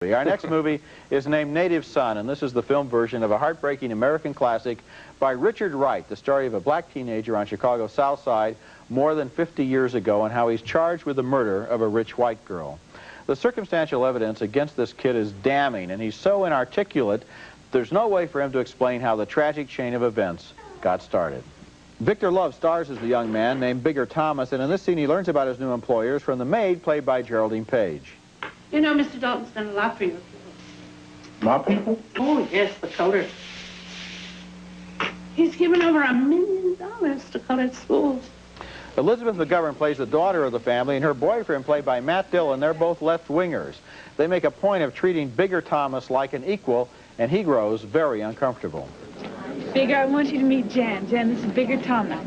Our next movie is named Native Son, and this is the film version of a heartbreaking American classic by Richard Wright, the story of a black teenager on Chicago's South Side more than 50 years ago and how he's charged with the murder of a rich white girl. The circumstantial evidence against this kid is damning, and he's so inarticulate, there's no way for him to explain how the tragic chain of events got started. Victor Love stars as the young man named Bigger Thomas, and in this scene he learns about his new employers from the maid played by Geraldine Page. You know, Mr. Dalton's done a lot for you. My people? Oh, yes, the colored. He's given over $1 million to colored schools. Elizabeth McGovern plays the daughter of the family, and her boyfriend, played by Matt Dillon, they're both left-wingers. They make a point of treating Bigger Thomas like an equal, and he grows very uncomfortable. Bigger, I want you to meet Jan. Jan, this is Bigger Thomas.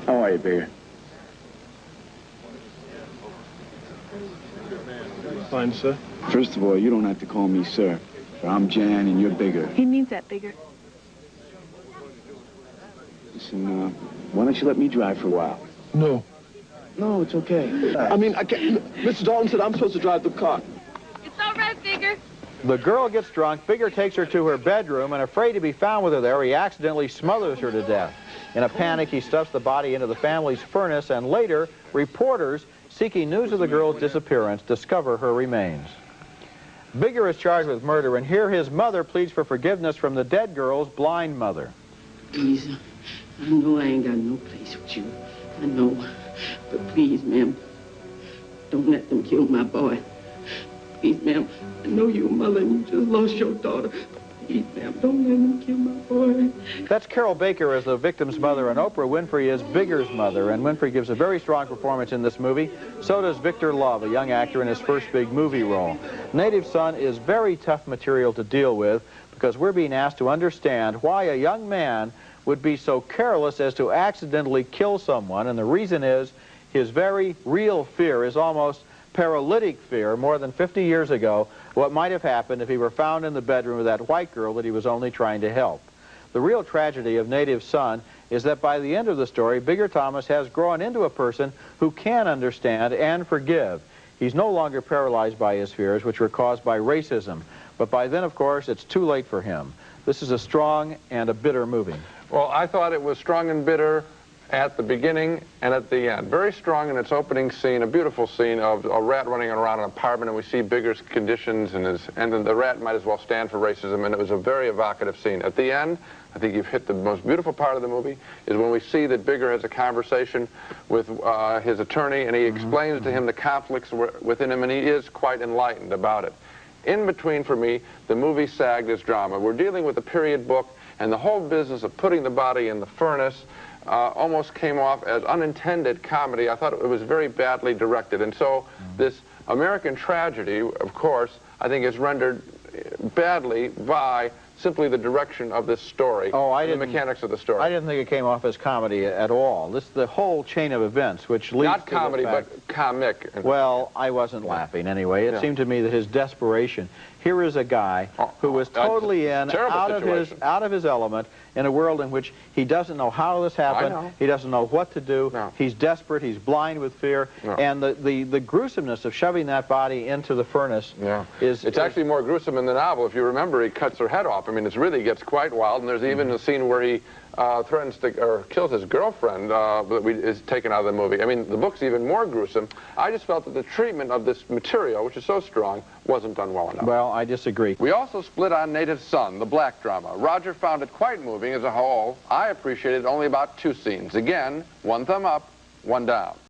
How are you, Bigger? Fine, sir. First of all, you don't have to call me sir, for I'm Jan and you're Bigger. He means that, Bigger. Listen, why don't you let me drive for a while? No. No, it's okay. I mean, I can't. Mr. Dalton said I'm supposed to drive the car. It's all right, Bigger. The girl gets drunk. Bigger takes her to her bedroom, and afraid to be found with her there, he accidentally smothers her to death. In a panic, he stuffs the body into the family's furnace, and later, reporters seeking news of the girl's disappearance discover her remains. Bigger is charged with murder, and here his mother pleads for forgiveness from the dead girl's blind mother. Please, I know I ain't got no place with you. I know. But please, ma'am, don't let them kill my boy. Please, ma'am, I know you're a mother and you just lost your daughter. Please, ma'am, don't let them kill my boy. That's Carol Baker as the victim's mother, and Oprah Winfrey is Bigger's mother, and Winfrey gives a very strong performance in this movie. So does Victor Love, a young actor in his first big movie role. Native Son is very tough material to deal with because we're being asked to understand why a young man would be so careless as to accidentally kill someone, and the reason is his very real fear is almost paralytic fear. More than 50 years ago, what might have happened if he were found in the bedroom of that white girl that he was only trying to help. The real tragedy of Native Son is that by the end of the story, Bigger Thomas has grown into a person who can understand and forgive. He's no longer paralyzed by his fears, which were caused by racism. But by then, of course, it's too late for him. This is a strong and a bitter movie. Well, I thought it was strong and bitter at the beginning and at the end. Very strong in its opening scene, a beautiful scene of a rat running around an apartment, and we see Bigger's conditions, and then the rat might as well stand for racism, and it was a very evocative scene. At the end, I think you've hit the most beautiful part of the movie, is when we see that Bigger has a conversation with his attorney, and he explains to him the conflicts within him, and he is quite enlightened about it. In between, for me, the movie sagged as drama. We're dealing with a period book, and the whole business of putting the body in the furnace almost came off as unintended comedy. I thought it was very badly directed. And so this American tragedy, of course, I think is rendered badly by simply the direction of this story, the mechanics of the story. I didn't think it came off as comedy at all. The whole chain of events, which leads Not to comedy, the fact, but comic. Well, I wasn't laughing anyway. It seemed to me that his desperation. Here is a guy who was totally out of his element in a world in which he doesn't know how this happened. He doesn't know what to do. He's desperate. He's blind with fear. And the gruesomeness of shoving that body into the furnace is... It's actually more gruesome in the novel. If you remember, he cuts her head off. I mean, it really gets quite wild. And there's even a scene where he threatens to, or kills his girlfriend that is taken out of the movie. I mean, the book's even more gruesome. I just felt that the treatment of this material, which is so strong, wasn't done well enough. Well, I disagree. We also split on Native Son, the black drama. Roger found it quite moving as a whole. I appreciated only about 2 scenes. Again, 1 thumb up, 1 down.